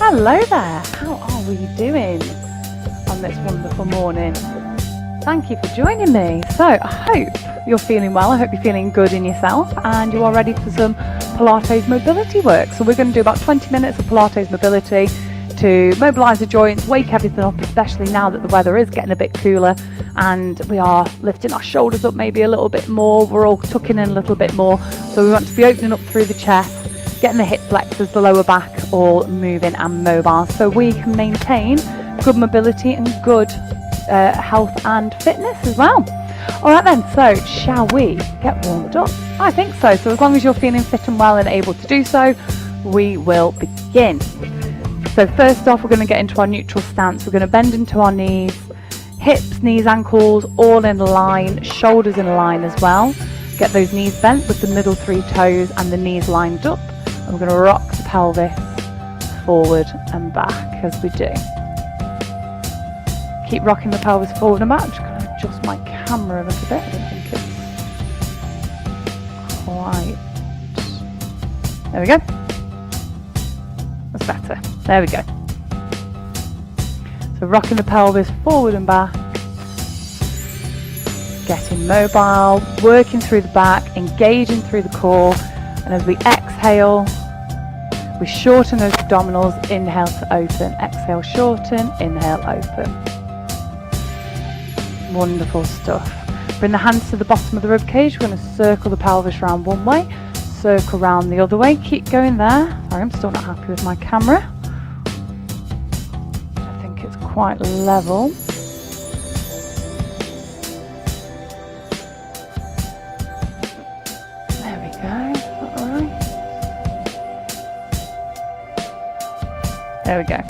Hello there, how are we doing on this wonderful morning? Thank you for joining me. So I hope you're feeling well, I hope you're feeling good in yourself and you are ready for some Pilates mobility work. So we're going to do about 20 minutes of Pilates mobility to mobilise the joints, wake everything up, especially now that the weather is getting a bit cooler and we are lifting our shoulders up maybe a little bit more, we're all tucking in a little bit more. So we want to be opening up through the chest, getting the hip flexors, the lower back all moving and mobile so we can maintain good mobility and good health and fitness as well. Alright then, so shall we get warmed up? I think so. So as long as you're feeling fit and well and able to do so, we will begin. So first off, we're going to get into our neutral stance. We're going to bend into our knees, hips, knees, ankles, all in line, shoulders in line as well. Get those knees bent with the middle three toes and the knees lined up. And we're going to rock the pelvis forward and back as we do. Keep rocking the pelvis forward and back. I'm just going to adjust my camera a little bit. I don't think it's quite... There we go. That's better. There we go. So rocking the pelvis forward and back. Getting mobile, working through the back, engaging through the core. And as we exhale, we shorten those abdominals. Inhale to open. Exhale, shorten. Inhale, open. Wonderful stuff. Bring the hands to the bottom of the rib cage. We're going to circle the pelvis round one way, circle round the other way. Keep going there. Sorry, I'm still not happy with my camera. I think it's quite level. There we go. Is that all right? There we go.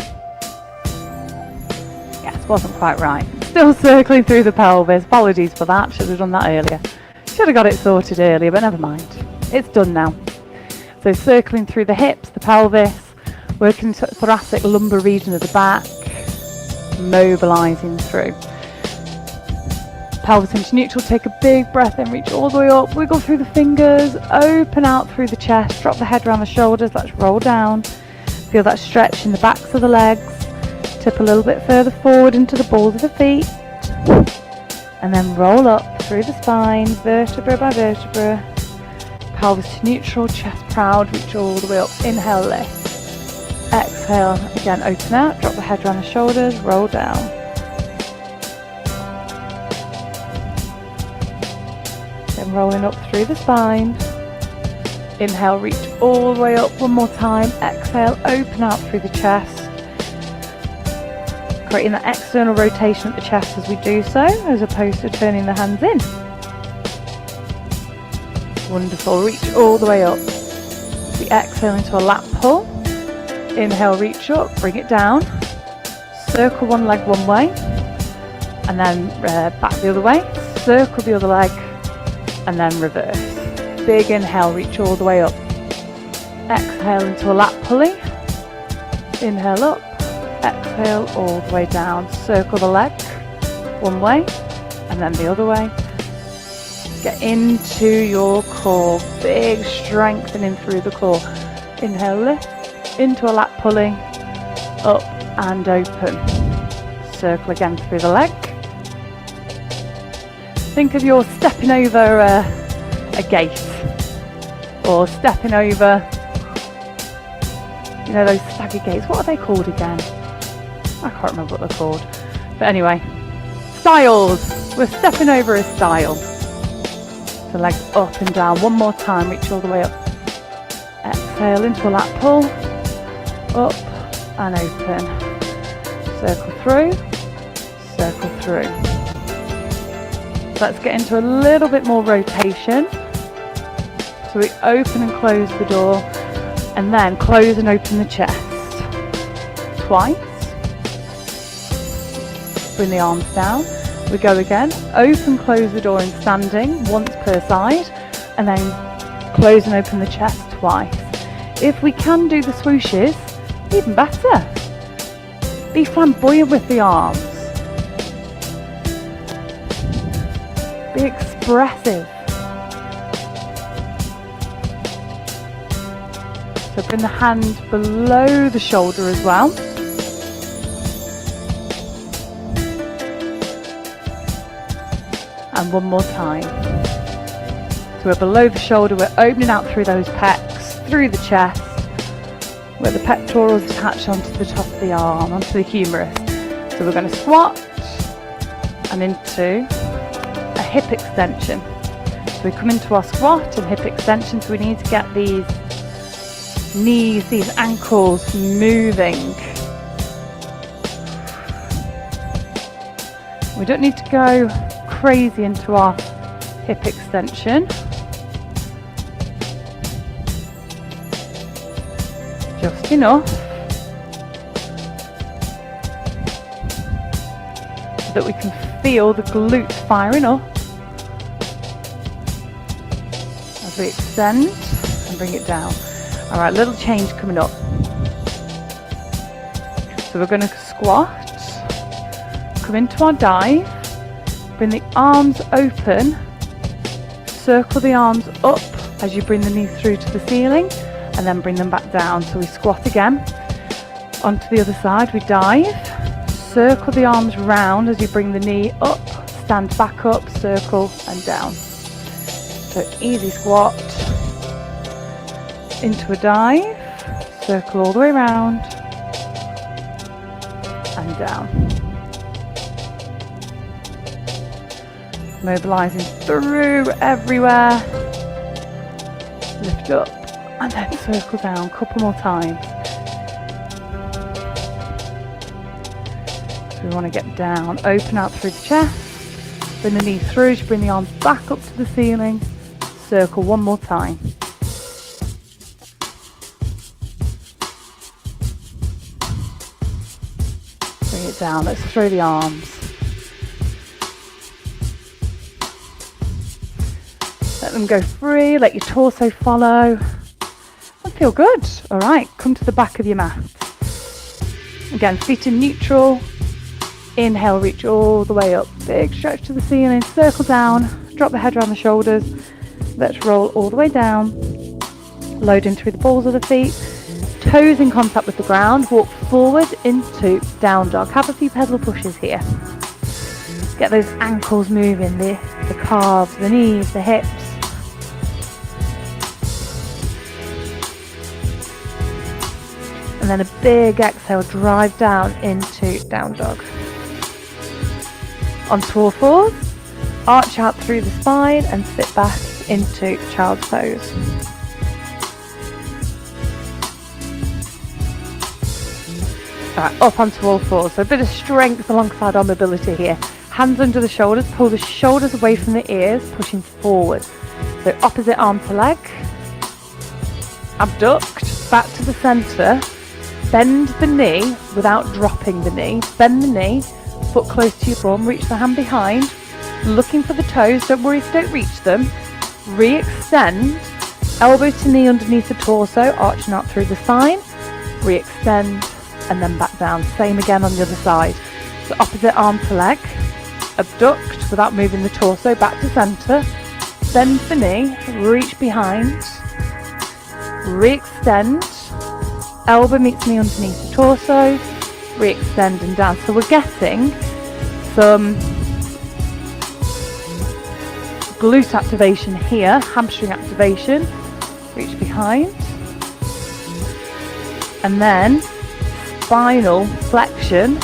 Yes, wasn't quite right. Still circling through the pelvis. Apologies for that. Should have done that earlier. Should have got it sorted earlier, but never mind. It's done now. So circling through the hips, the pelvis, working the thoracic lumbar region of the back, mobilising through. Pelvis into neutral. Take a big breath in, reach all the way up, wiggle through the fingers, open out through the chest, drop the head around the shoulders. Let's roll down. Feel that stretch in the backs of the legs. Tip a little bit further forward into the balls of the feet and then roll up through the spine, vertebra by vertebra, pelvis to neutral, chest proud, reach all the way up. Inhale, lift. Exhale, again open out, drop the head around the shoulders, roll down. Then rolling up through the spine. Inhale, reach all the way up one more time. Exhale, open out through the chest. Creating that external rotation at the chest as we do so, as opposed to turning the hands in. Wonderful. Reach all the way up. We exhale into a lat pull. Inhale, reach up, bring it down. Circle one leg one way, and then back the other way. Circle the other leg, and then reverse. Big inhale, reach all the way up. Exhale into a lat pulley. Inhale up. Exhale all the way down. Circle the leg one way and then the other way. Get into your core. Big strengthening through the core. Inhale, lift into a lat pulley, up and open. Circle again through the leg. Think of your stepping over a gate or stepping over, you know, those stagger gates. What are they called again? I can't remember what they're called. But anyway, stiles. We're stepping over a stile. So legs up and down. One more time. Reach all the way up. Exhale into a lat pull. Up and open. Circle through. Circle through. Let's get into a little bit more rotation. So we open and close the door. And then close and open the chest. Twice. Bring the arms down. We go again. Open, close the door in standing, once per side, and then close and open the chest twice. If we can do the swooshes, even better. Be flamboyant with the arms. Be expressive. So bring the hand below the shoulder as well. And one more time. So we're below the shoulder, we're opening out through those pecs, through the chest, where the pectorals attach onto the top of the arm, onto the humerus. So we're going to squat and into a hip extension. So we come into our squat and hip extension, so we need to get these knees, these ankles moving. We don't need to go crazy into our hip extension. Just enough so that we can feel the glutes firing up as we extend and bring it down. Alright, little change coming up. So we're going to squat, come into our dive, bring the arms open, circle the arms up as you bring the knee through to the ceiling, and then bring them back down. So we squat again, onto the other side, we dive, circle the arms round as you bring the knee up, stand back up, circle and down. So easy squat, into a dive, circle all the way round and down. Mobilising through everywhere, lift up and then circle down a couple more times. So we want to get down, open out through the chest, bring the knee through as you bring the arms back up to the ceiling, circle one more time. Bring it down, let's throw the arms. Let them go free, let your torso follow. And feel good. Alright, come to the back of your mat. Again, feet in neutral. Inhale, reach all the way up. Big stretch to the ceiling, circle down, drop the head around the shoulders. Let's roll all the way down. Loading through the balls of the feet. Toes in contact with the ground. Walk forward into down dog. Have a few pedal pushes here. Get those ankles moving, the calves, the knees, the hips. And then a big exhale, drive down into down dog. Onto all fours, arch out through the spine and sit back into child's pose. Alright, up onto all fours. So a bit of strength alongside our mobility here. Hands under the shoulders, pull the shoulders away from the ears, pushing forward. So opposite arm to leg, abduct, back to the centre. Bend the knee without dropping the knee. Bend the knee, foot close to your bum, reach the hand behind, looking for the toes. Don't worry if you don't reach them. Re-extend, elbow to knee underneath the torso, arching out through the spine. Re-extend and then back down. Same again on the other side. So opposite arm to leg, abduct without moving the torso, back to centre. Bend the knee, reach behind, re-extend. Elbow meets knee underneath the torso, re-extend and down. So we're getting some glute activation here, hamstring activation, reach behind, and then spinal flexion.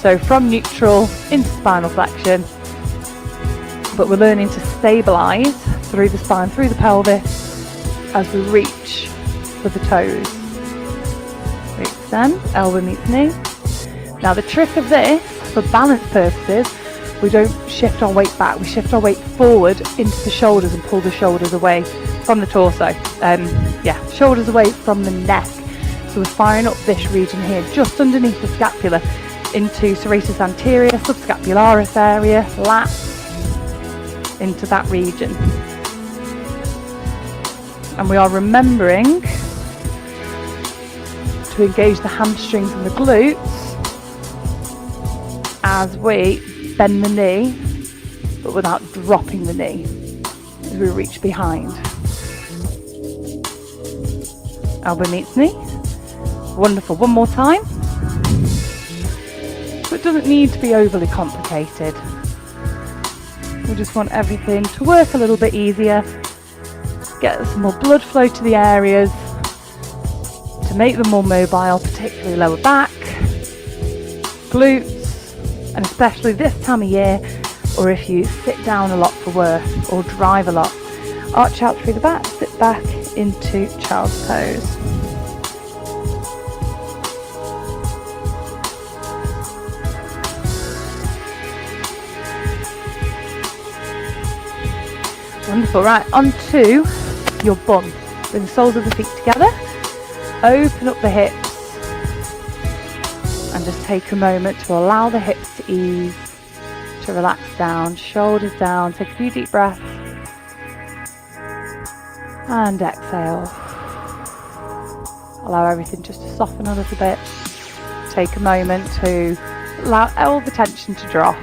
So from neutral into spinal flexion, but we're learning to stabilise through the spine, through the pelvis as we reach for the toes. Re-extend, elbow meets knee. Now the trick of this, for balance purposes, we don't shift our weight back, we shift our weight forward into the shoulders and pull the shoulders away from the torso. Shoulders away from the neck. So we're firing up this region here, just underneath the scapula, into serratus anterior, subscapularis area, lats, into that region. And we are remembering to engage the hamstrings and the glutes as we bend the knee, but without dropping the knee as we reach behind. elbow meets knee. Wonderful. One more time. So it doesn't need to be overly complicated. We just want everything to work a little bit easier, get some more blood flow to the areas, to make them more mobile, particularly lower back, glutes, and especially this time of year, or if you sit down a lot for work or drive a lot. Arch out through the back, sit back into child's pose. Wonderful. Right, onto your bum. Bring the soles of the feet together. Open up the hips. And just take a moment to allow the hips to ease, to relax down. Shoulders down. Take a few deep breaths. And exhale. Allow everything just to soften a little bit. Take a moment to allow all the tension to drop,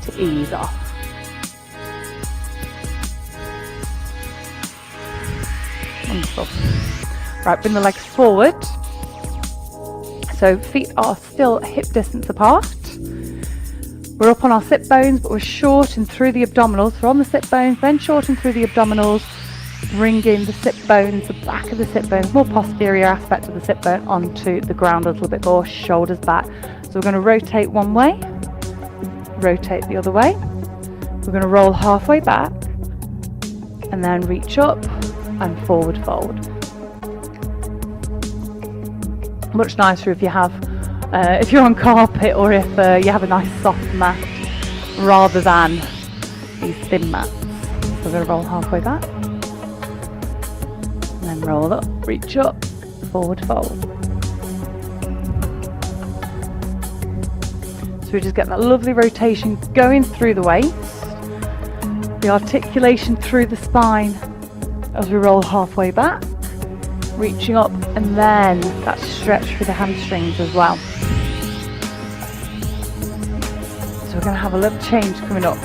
to ease off. Wonderful. Right, bring the legs forward. So feet are still hip distance apart. We're up on our sit bones, but we're shorting through the abdominals. So on the sit bones, then shorten through the abdominals, bringing the sit bones, the back of the sit bones, more posterior aspect of the sit bone onto the ground a little bit more, shoulders back. So we're going to rotate one way, rotate the other way. We're going to roll halfway back and then reach up and forward fold. Much nicer if you have, if you're on carpet or if you have a nice soft mat rather than these thin mats. So we're going to roll halfway back and then roll up, reach up, forward fold. So we just get that lovely rotation going through the waist, the articulation through the spine as we roll halfway back, reaching up, and then that stretch through the hamstrings as well. So we're going to have a little change coming up.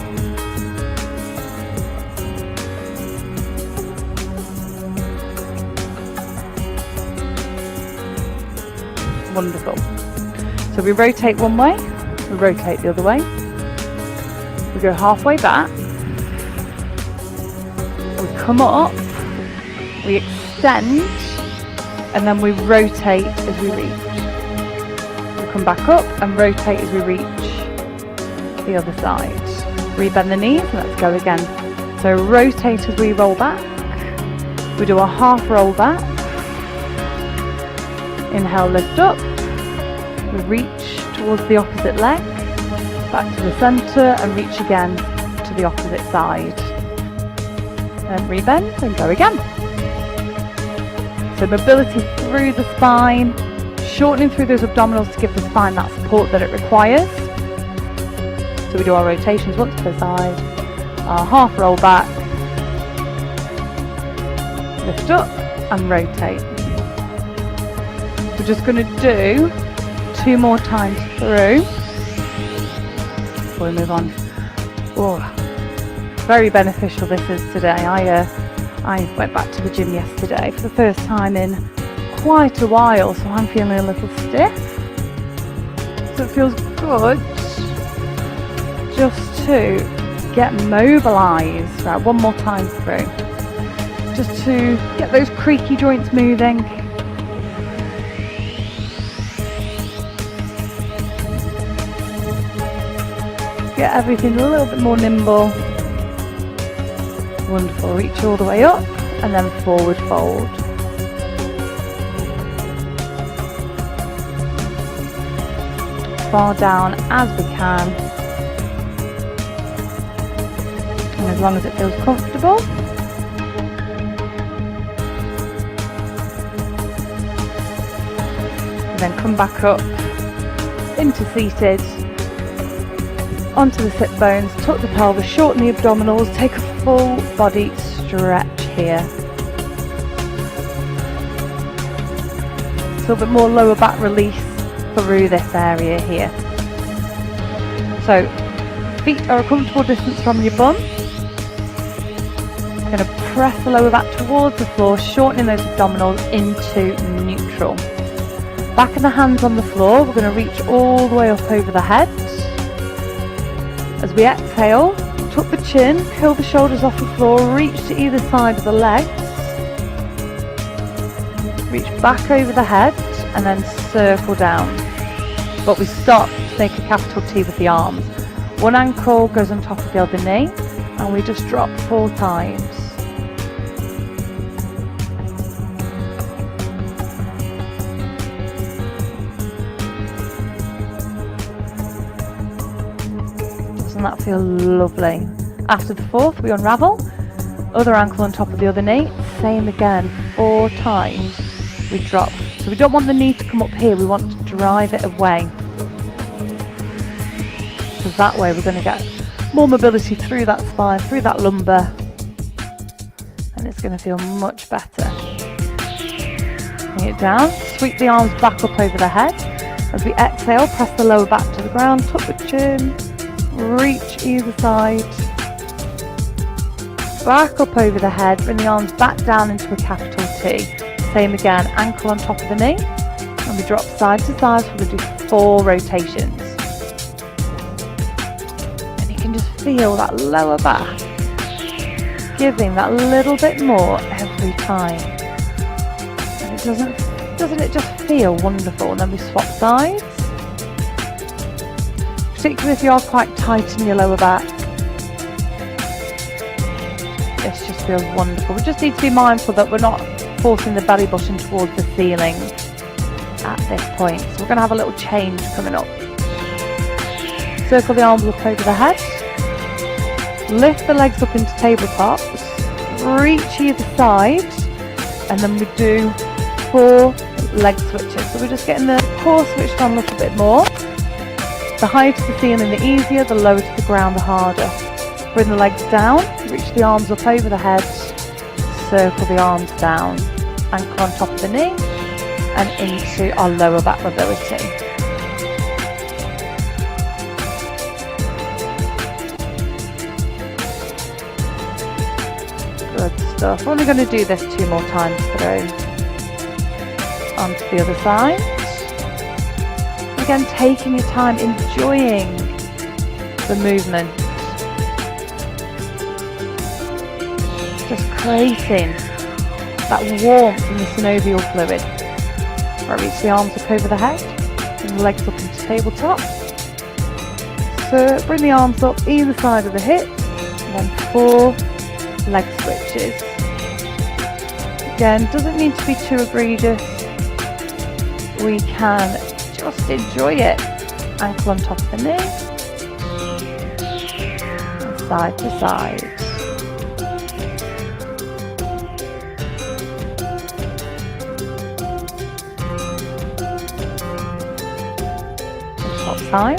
Wonderful. So we rotate one way, we rotate the other way, we go halfway back, we come up, we extend, and then we rotate as we reach. We come back up and rotate as we reach the other side. Rebend the knees and let's go again. So rotate as we roll back. We do a half roll back. Inhale, lift up. We reach towards the opposite leg, back to the centre and reach again to the opposite side. And rebend and go again. So mobility through the spine, shortening through those abdominals to give the spine that support that it requires. So we do our rotations once per side, our half roll back, lift up and rotate. We're just going to do 2 more times through before we move on. Oh, very beneficial this is today. I went back to the gym yesterday for the first time in quite a while, so I'm feeling a little stiff. So it feels good just to get mobilised. Right, one more time through. Just to get those creaky joints moving. Get everything a little bit more nimble. Wonderful. Reach all the way up and then forward fold. Far down as we can. And as long as it feels comfortable. And then come back up into seated. Onto the sit bones, tuck the pelvis, shorten the abdominals, take a full body stretch here. A little bit more lower back release through this area here. So feet are a comfortable distance from your bum. Going to press the lower back towards the floor, shortening those abdominals into neutral. Back of the hands on the floor, we're going to reach all the way up over the head. As we exhale, tuck the chin, curl the shoulders off the floor, reach to either side of the legs. Reach back over the head and then circle down. But we stop to make a capital T with the arms. One ankle goes on top of the other knee and we just drop 4 times. Doesn't that feel lovely? After the 4th, we unravel. Other ankle on top of the other knee. Same again, 4 times. We drop. So we don't want the knee to come up here. We want to drive it away. Because that way we're going to get more mobility through that spine, through that lumbar. And it's going to feel much better. Bring it down. Sweep the arms back up over the head. As we exhale, press the lower back to the ground. Tuck the chin. Reach either side. Back up over the head. Bring the arms back down into a capital T. Same again, ankle on top of the knee. And we drop side to side, so we're going to do 4 rotations. And you can just feel that lower back giving that little bit more every time. And doesn't it just feel wonderful? And then we swap sides. Particularly if you are quite tight in your lower back. This just feels wonderful. We just need to be mindful that we're not forcing the belly button towards the ceiling at this point. So we're going to have a little change coming up. Circle the arms up over the head. Lift the legs up into tabletops. Reach either side. And then we do 4 leg switches. So we're just getting the core switched on a little bit more. The higher to the ceiling, the easier. The lower to the ground, the harder. Bring the legs down. Reach the arms up over the head. Circle the arms down. Ankle on top of the knee. And into our lower back mobility. Good stuff. We're only going to do this 2 more times through. Onto the other side. Again, taking your time, enjoying the movement. Just creating that warmth in the synovial fluid. I reach the arms up over the head, and the legs up into tabletop. So bring the arms up either side of the hip, and then 4 leg switches. Again, doesn't need to be too egregious. We can just enjoy it. Ankle on top of the knee, and side to side. Time.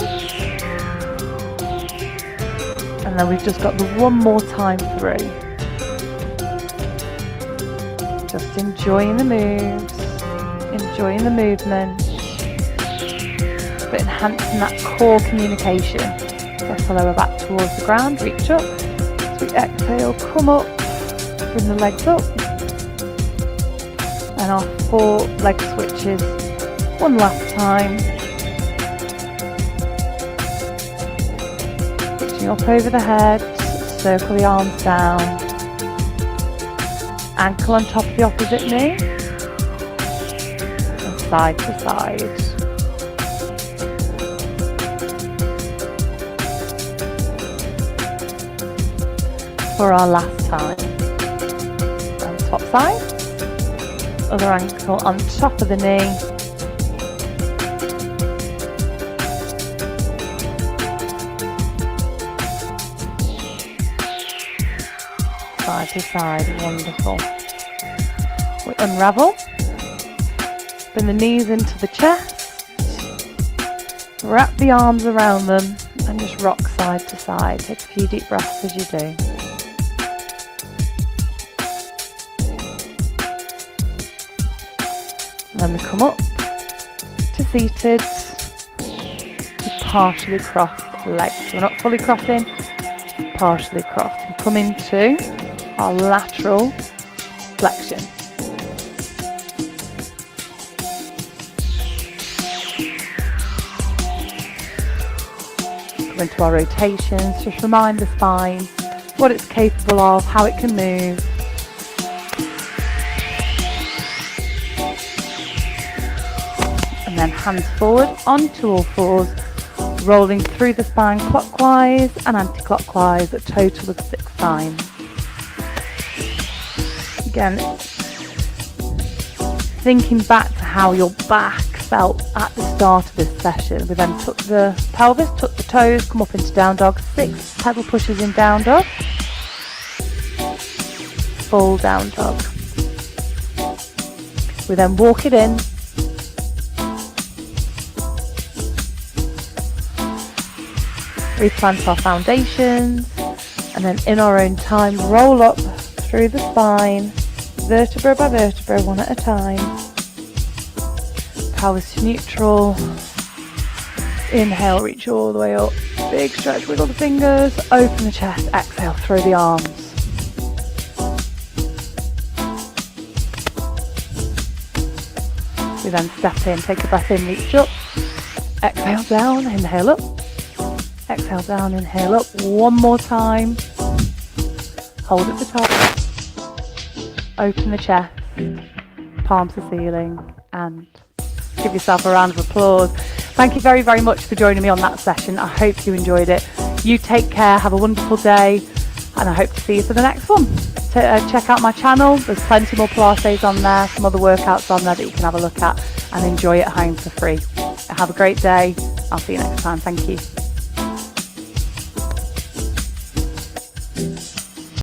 And then we've just got the 1 more time through. Just enjoying the moves, enjoying the movement, but enhancing that core communication. Press the lower back towards the ground, reach up. As we exhale, come up, bring the legs up. And our 4 leg switches, 1 last time. Up over the head, circle the arms down, ankle on top of the opposite knee, and side to side. For our last time. And top side, other ankle on top of the knee. Side to side, wonderful. We unravel, bring the knees into the chest, wrap the arms around them and just rock side to side. Take a few deep breaths as you do. And then we come up to seated with partially crossed legs. We're not fully crossing, partially crossed. We come into our lateral flexion. Come into our rotations, just remind the spine what it's capable of, how it can move. And then hands forward onto all fours, rolling through the spine clockwise and anti-clockwise, a total of 6 times. Again, thinking back to how your back felt at the start of this session. We then tuck the pelvis, tuck the toes, come up into down dog, 6 pedal pushes in down dog, full down dog. We then walk it in, replant our foundations, and then in our own time roll up through the spine, vertebra by vertebra, one at a time. Pelvis to neutral. Inhale, reach all the way up. Big stretch, wiggle the fingers, open the chest, exhale, throw the arms. We then step in, take a breath in, reach up, exhale down, inhale up, exhale down, inhale up, one more time, hold at the top, open the chest, palms to ceiling, and give yourself a round of applause. Thank you very, very much for joining me on that session. I hope you enjoyed it. You take care, have a wonderful day, and I hope to see you for the next one. Check out my channel, there's plenty more Pilates on there, some other workouts on there that you can have a look at and enjoy at home for free. Have a great day. I'll see you next time. Thank you.